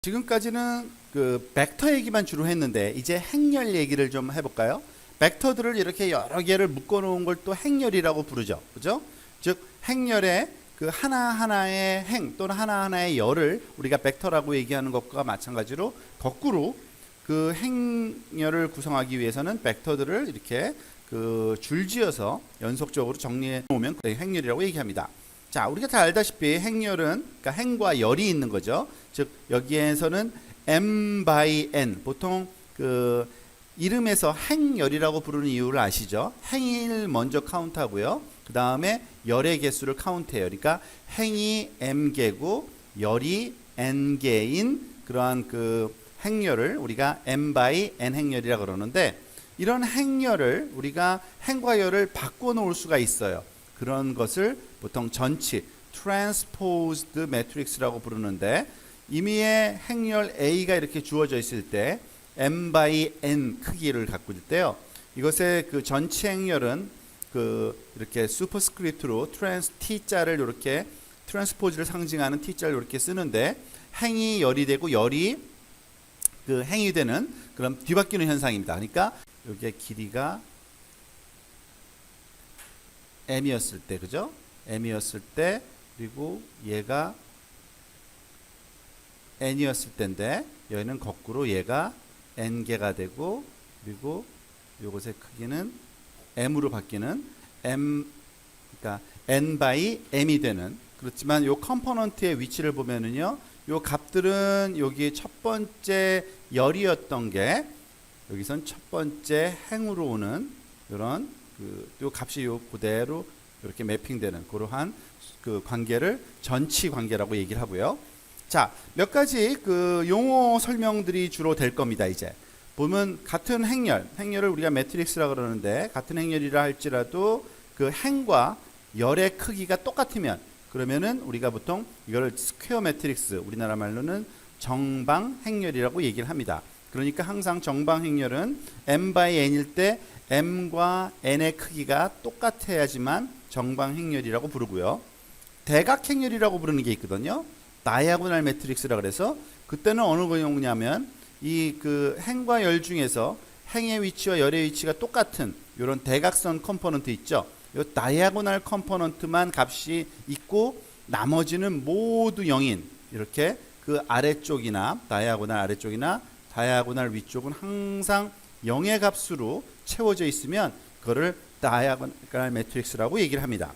지금까지는 그 벡터 얘기만 주로 했는데 이제 행렬 얘기를 좀 해볼까요? 벡터들을 이렇게 여러 개를 묶어 놓은 걸 또 행렬이라고 부르죠. 그죠? 즉 행렬의 그 하나하나의 행 또는 하나하나의 열을 우리가 벡터라고 얘기하는 것과 마찬가지로 거꾸로 그 행렬을 구성하기 위해서는 벡터들을 이렇게 그 줄지어서 연속적으로 정리해 놓으면 행렬이라고 얘기합니다. 자, 우리가 다 알다시피 행렬은 그러니까 행과 열이 있는 거죠. 즉 여기에서는 m by n 보통 그 이름에서 행열이라고 부르는 이유를 아시죠? 행을 먼저 카운트하고요. 그 다음에 열의 개수를 카운트해요. 그러니까 행이 m 개고 열이 n 개인 그러한 그 행열을 우리가 m by n 행열이라고 그러는데 이런 행열을 우리가 행과 열을 바꿔 놓을 수가 있어요. 그런 것을 보통 전치 transposed matrix라고 부르는데 임의의 행렬 A가 이렇게 주어져 있을 때 m by n 크기를 갖고 있을 때요. 이것의 그 전치 행렬은 그 이렇게 슈퍼스크립트로 t자를 이렇게 트랜스포즈를 상징하는 t자를 이렇게 쓰는데 행이 열이 되고 열이 그 행이 되는 그런 뒤바뀌는 현상입니다. 그러니까 여기에 길이가 m이었을 때, 그죠? m이었을 때, 그리고 얘가 n이었을 때인데, 여기는 거꾸로 얘가 n개가 되고, 그리고 요것의 크기는 m으로 바뀌는 그러니까 n by m이 되는, 그렇지만 요 컴포넌트의 위치를 보면은요, 요 값들은 여기 첫 번째 열이었던 게, 여기선 첫 번째 행으로 오는, 이런 요 값이 요 그대로 이렇게 매핑되는 그러한 그 관계를 전치 관계라고 얘기를 하고요. 자, 몇 가지 그 용어 설명들이 주로 될 겁니다. 이제 보면 같은 행렬을 우리가 매트릭스라고 그러는데 같은 행렬이라 할지라도 그 행과 열의 크기가 똑같으면 그러면은 우리가 보통 이거를 스퀘어 매트릭스, 우리나라 말로는 정방 행렬이라고 얘기를 합니다. 그러니까 항상 정방 행렬은 m by n일 때 m과 n의 크기가 똑같아야지만 정방 행렬이라고 부르고요. 대각 행렬이라고 부르는 게 있거든요. 다이아고널 매트릭스라 그래서 그때는 어느 경우냐면 이 그 행과 열 중에서 행의 위치와 열의 위치가 똑같은 이런 대각선 컴포넌트 있죠. 이 다이아고널 컴포넌트만 값이 있고 나머지는 모두 0인 이렇게 그 아래쪽이나 다이아고널 아래쪽이나 다이아고널 위쪽은 항상 0의 값으로 채워져 있으면 그거를 다이아고널 매트릭스라고 얘기를 합니다.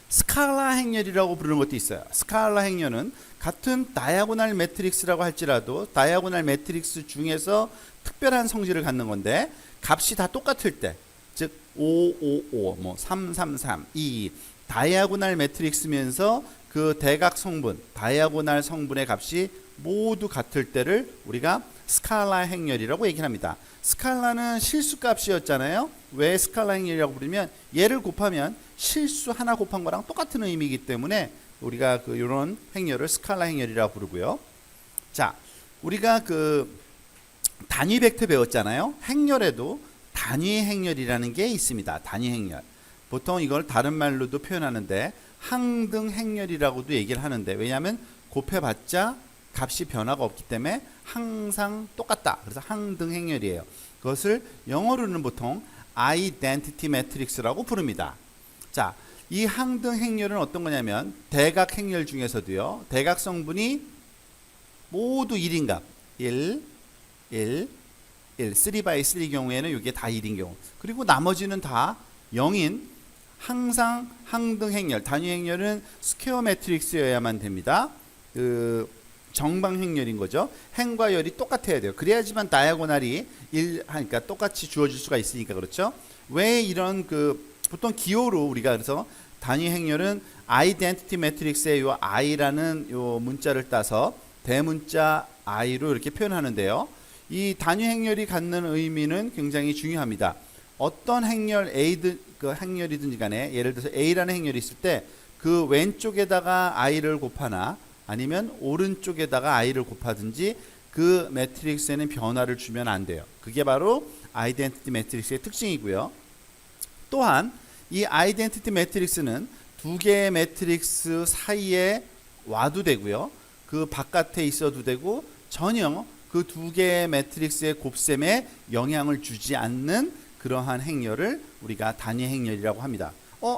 스칼라 행렬이라고 부르는 것도 있어요. 스칼라 행렬은 같은 다이아고널 매트릭스라고 할지라도 다이아고널 매트릭스 중에서 특별한 성질을 갖는 건데 값이 다 똑같을 때, 즉 5, 5, 5, 뭐 3, 3, 3, 2, 다이아고널 매트릭스면서 그 대각 성분, 다이아고널 성분의 값이 모두 같을 때를 우리가 스칼라 행렬이라고 얘기를 합니다. 스칼라는 실수값이었잖아요. 왜 스칼라 행렬이라고 부르면 얘를 곱하면 실수 하나 곱한 거랑 똑같은 의미이기 때문에 우리가 그 이런 행렬을 스칼라 행렬이라고 부르고요. 자, 우리가 그 단위 벡터 배웠잖아요. 행렬에도 단위 행렬이라는 게 있습니다. 단위 행렬. 보통 이걸 다른 말로도 표현하는데 항등 행렬이라고도 얘기를 하는데 왜냐하면 곱해봤자 값이 변화가 없기 때문에 항상 똑같다. 그래서 항등 행렬이에요. 그것을 영어로는 보통 identity matrix라고 부릅니다. 자, 이 항등 행렬은 어떤 거냐면 대각 행렬 중에서도요. 대각 성분이 모두 1인 값. 1, 1, 1. 3x3 경우에는 이게 다 1인 경우. 그리고 나머지는 다 0인 항상 항등 행렬, 단위 행렬은 스퀘어 매트릭스여야만 됩니다. 그 정방 행렬인 거죠. 행과 열이 똑같아야 돼요. 그래야지만 다이아고널이 1 하니까 똑같이 주어질 수가 있으니까 그렇죠. 왜 이런 그 보통 기호로 우리가 그래서 단위 행렬은 아이덴티티 매트릭스의 요 i라는 요 문자를 따서 대문자 i로 이렇게 표현하는데요. 이 단위 행렬이 갖는 의미는 굉장히 중요합니다. 어떤 행렬 A든 그 행렬이든지 간에 예를 들어서 A라는 행렬이 있을 때 그 왼쪽에다가 i를 곱하나 아니면 오른쪽에다가 i를 곱하든지 그 매트릭스에는 변화를 주면 안 돼요. 그게 바로 아이덴티티 매트릭스의 특징이고요. 또한 이 아이덴티티 매트릭스는 두 개의 매트릭스 사이에 와도 되고요. 그 바깥에 있어도 되고 전혀 그 두 개의 매트릭스의 곱셈에 영향을 주지 않는 그러한 행렬을 우리가 단위 행렬이라고 합니다.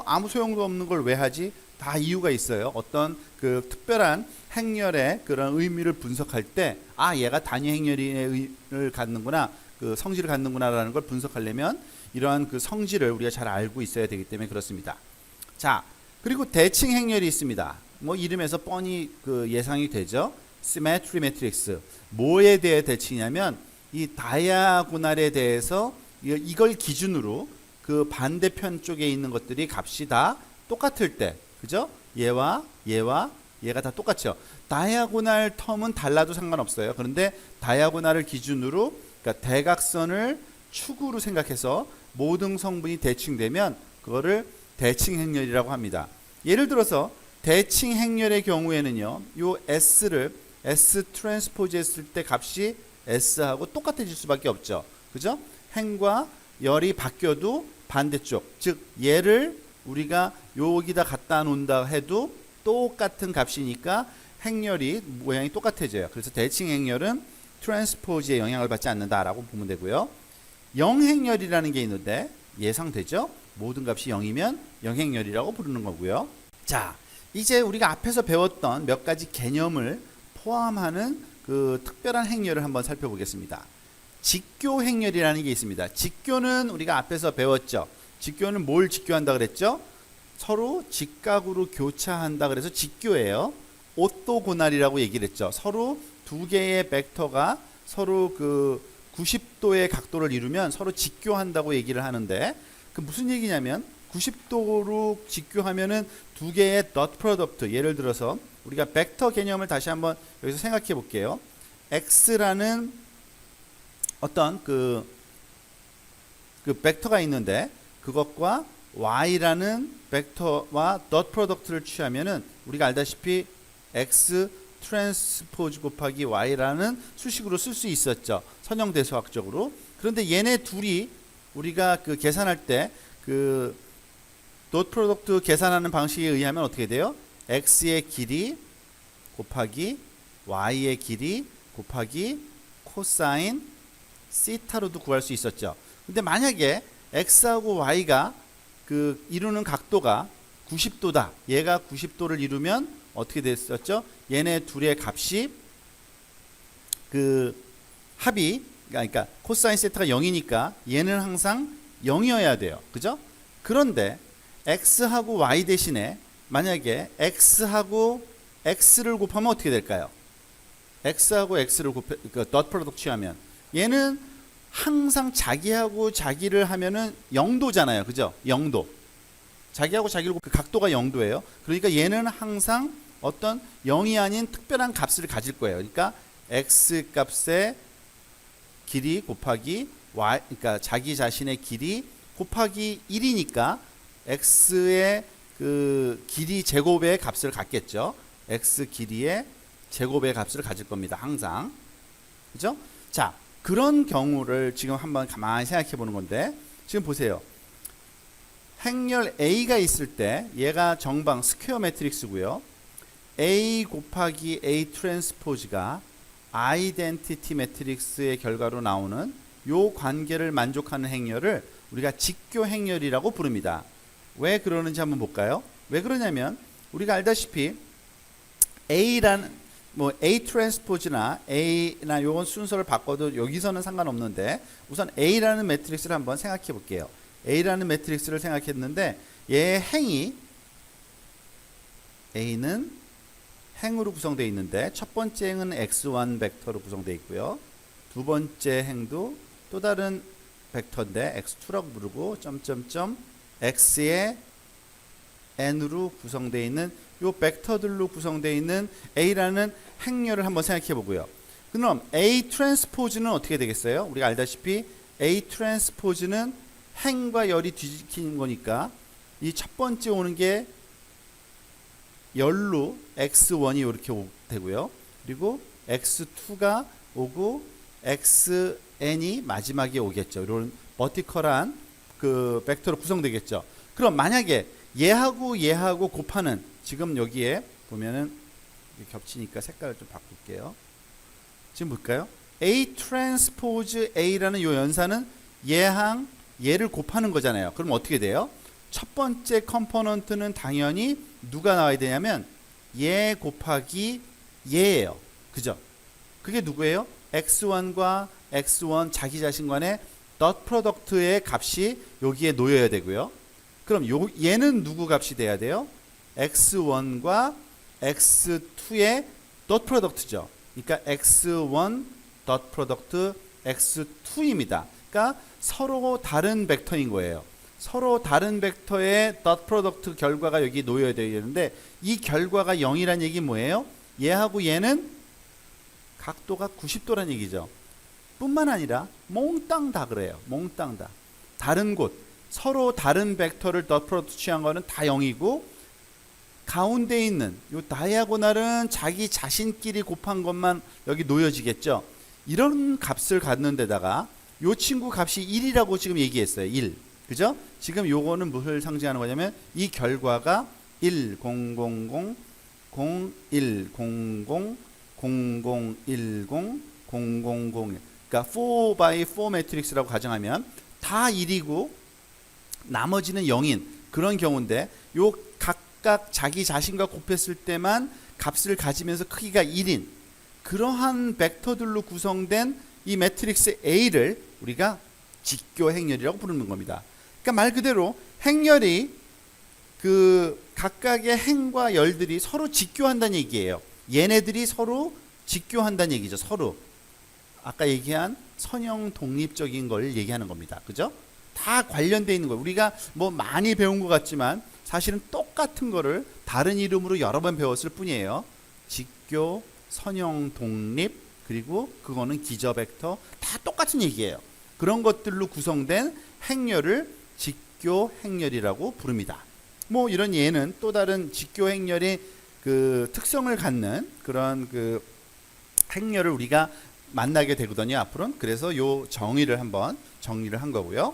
아무 소용도 없는 걸 왜 하지? 다 이유가 있어요. 어떤 그 특별한 행렬의 그런 의미를 분석할 때, 얘가 단위 행렬을 갖는구나, 그 성질을 갖는구나라는 걸 분석하려면 이러한 그 성질을 우리가 잘 알고 있어야 되기 때문에 그렇습니다. 자, 그리고 대칭 행렬이 있습니다. 뭐 이름에서 뻔히 그 예상이 되죠. 시메트리 매트릭스. 뭐에 대해 대칭이냐면 이 다이아고날에 대해서 이걸 기준으로 그 반대편 쪽에 있는 것들이 값이 다 똑같을 때, 그죠? 얘와 얘가 다 똑같죠. 다이아고날 텀은 달라도 상관없어요. 그런데 다이아고날을 기준으로, 그러니까 대각선을 축으로 생각해서 모든 성분이 대칭되면 그거를 대칭 행렬이라고 합니다. 예를 들어서 대칭 행렬의 경우에는요, 요 S를 S 트랜스포즈 했을 때 값이 S하고 똑같아질 수밖에 없죠. 그죠? 행과 열이 바뀌어도 반대쪽, 즉 얘를 우리가 여기다 갖다 놓는다 해도 똑같은 값이니까 행렬이 모양이 똑같아져요. 그래서 대칭 행렬은 트랜스포즈에 영향을 받지 않는다라고 보면 되고요. 영행렬이라는 게 있는데 예상되죠? 모든 값이 0이면 영행렬이라고 부르는 거고요. 자, 이제 우리가 앞에서 배웠던 몇 가지 개념을 포함하는 그 특별한 행렬을 한번 살펴보겠습니다. 직교 행렬이라는 게 있습니다. 직교는 우리가 앞에서 배웠죠. 직교는 뭘 직교한다 그랬죠? 서로 직각으로 교차한다 그래서 직교예요. 오토고날이라고 얘기를 했죠. 서로 두 개의 벡터가 서로 그 90도의 각도를 이루면 서로 직교한다고 얘기를 하는데, 그 무슨 얘기냐면 90도로 직교하면은 두 개의 덧 프로덕트, 예를 들어서 우리가 벡터 개념을 다시 한번 여기서 생각해 볼게요. x라는 어떤 그 벡터가 있는데 그것과 y라는 벡터와 덧 프로덕트를 취하면은 우리가 알다시피 x 트랜스포즈 곱하기 y라는 수식으로 쓸 수 있었죠. 선형대수학적으로. 그런데 얘네 둘이 우리가 그 계산할 때 그 덧 프로덕트 계산하는 방식에 의하면 어떻게 돼요? x의 길이 곱하기 y의 길이 곱하기 코사인 시타로도 구할 수 있었죠. 근데 만약에 x하고 y가 그 이루는 각도가 90도다. 얘가 90도를 이루면 어떻게 됐었죠? 얘네 둘의 값이 그 합이, 그러니까 코사인 세타가 0이니까 얘는 항상 0이어야 돼요. 그죠? 그런데 x하고 y 대신에 만약에 x하고 x를 곱하면 어떻게 될까요? x하고 x를 곱해, 그 덧 프로덕트 취하면 얘는 항상 자기하고 자기를 하면은 0도잖아요. 그죠? 0도. 자기하고 자기를 그 각도가 0도예요. 그러니까 얘는 항상 어떤 0이 아닌 특별한 값을 가질 거예요. 그러니까 x 값의 길이 곱하기 y, 그러니까 자기 자신의 길이 곱하기 1이니까 x의 그 길이 제곱의 값을 갖겠죠. x 길이의 제곱의 값을 가질 겁니다. 항상. 그죠? 자, 그런 경우를 지금 한번 가만히 생각해 보는 건데, 지금 보세요. 행렬 A가 있을 때 얘가 정방 스퀘어 매트릭스고요. A 곱하기 A 트랜스포즈가 아이덴티티 매트릭스의 결과로 나오는 요 관계를 만족하는 행렬을 우리가 직교 행렬이라고 부릅니다. 왜 그러는지 한번 볼까요? 왜 그러냐면 우리가 알다시피 A라는 뭐 A 트랜스포즈나 A나 요건 순서를 바꿔도 여기서는 상관없는데 우선 A라는 매트릭스를 한번 생각해 볼게요. A라는 매트릭스를 생각했는데 얘 행이 A는 행으로 구성되어 있는데 첫 번째 행은 x1 벡터로 구성되어 있고요. 두 번째 행도 또 다른 벡터인데 x2라고 부르고 점점점 x의 n으로 구성되어 있는 요 벡터들로 구성되어 있는 A라는 행렬을 한번 생각해 보고요. 그럼 A 트랜스포즈는 어떻게 되겠어요? 우리가 알다시피 A 트랜스포즈는 행과 열이 뒤집히는 거니까 이 첫 번째 오는 게 열로 x1이 이렇게 되고요. 그리고 x2가 오고 xn이 마지막에 오겠죠. 이런 버티컬한 그 벡터로 구성되겠죠. 그럼 만약에 얘하고 얘하고 곱하는, 지금 여기에 보면은 이게 겹치니까 색깔을 좀 바꿀게요. 지금 볼까요? A 트랜스포즈 A라는 요 연산은 얘랑 얘를 곱하는 거잖아요. 그럼 어떻게 돼요? 첫 번째 컴포넌트는 당연히 누가 나와야 되냐면 얘 곱하기 얘예요. 그죠? 그게 누구예요? x1과 x1 자기 자신 간의 덧 프로덕트의 값이 여기에 놓여야 되고요. 그럼 얘는 누구 값이 돼야 돼요? x1과 x2의 덧 프로덕트죠. 그러니까 x1 덧 프로덕트 x2입니다. 그러니까 서로 다른 벡터인 거예요. 서로 다른 벡터의 덧 프로덕트 결과가 여기 놓여야 되는데 이 결과가 0이란 얘기 뭐예요? 얘하고 얘는 각도가 90도란 얘기죠. 뿐만 아니라 몽땅 다 그래요. 몽땅 다. 다른 곳, 서로 다른 벡터를 덧 프로덕트 취한 거는 다 0이고 가운데 있는 요 다이아고널은 자기 자신끼리 곱한 것만 여기 놓여지겠죠. 이런 값을 갖는 데다가 요 친구 값이 1이라고 지금 얘기했어요. 1. 그죠? 지금 요거는 무엇을 상징하는 거냐면 이 결과가 1, 0, 0, 0, 0, 1, 0, 0, 0, 0, 1, 0, 0, 0, 0. 그러니까 4x4 매트릭스라고 가정하면 다 1이고 나머지는 0인 그런 경우인데 요 각각 자기 자신과 곱했을 때만 값을 가지면서 크기가 1인 그러한 벡터들로 구성된 이 매트릭스 A를 우리가 직교 행렬이라고 부르는 겁니다. 그러니까 말 그대로 행렬이 그 각각의 행과 열들이 서로 직교한다는 얘기예요. 얘네들이 서로 직교한다는 얘기죠. 서로 아까 얘기한 선형 독립적인 걸 얘기하는 겁니다. 그죠? 다 관련되어 있는 거예요. 우리가 뭐 많이 배운 것 같지만 사실은 똑같은 거를 다른 이름으로 여러 번 배웠을 뿐이에요. 직교, 선형 독립, 그리고 그거는 기저 벡터 다 똑같은 얘기예요. 그런 것들로 구성된 행렬을 직교 행렬이라고 부릅니다. 뭐 이런 예는 또 다른 직교 행렬의 그 특성을 갖는 그런 그 행렬을 우리가 만나게 되거든요. 앞으로는. 그래서 요 정의를 한번 정리를 한 거고요.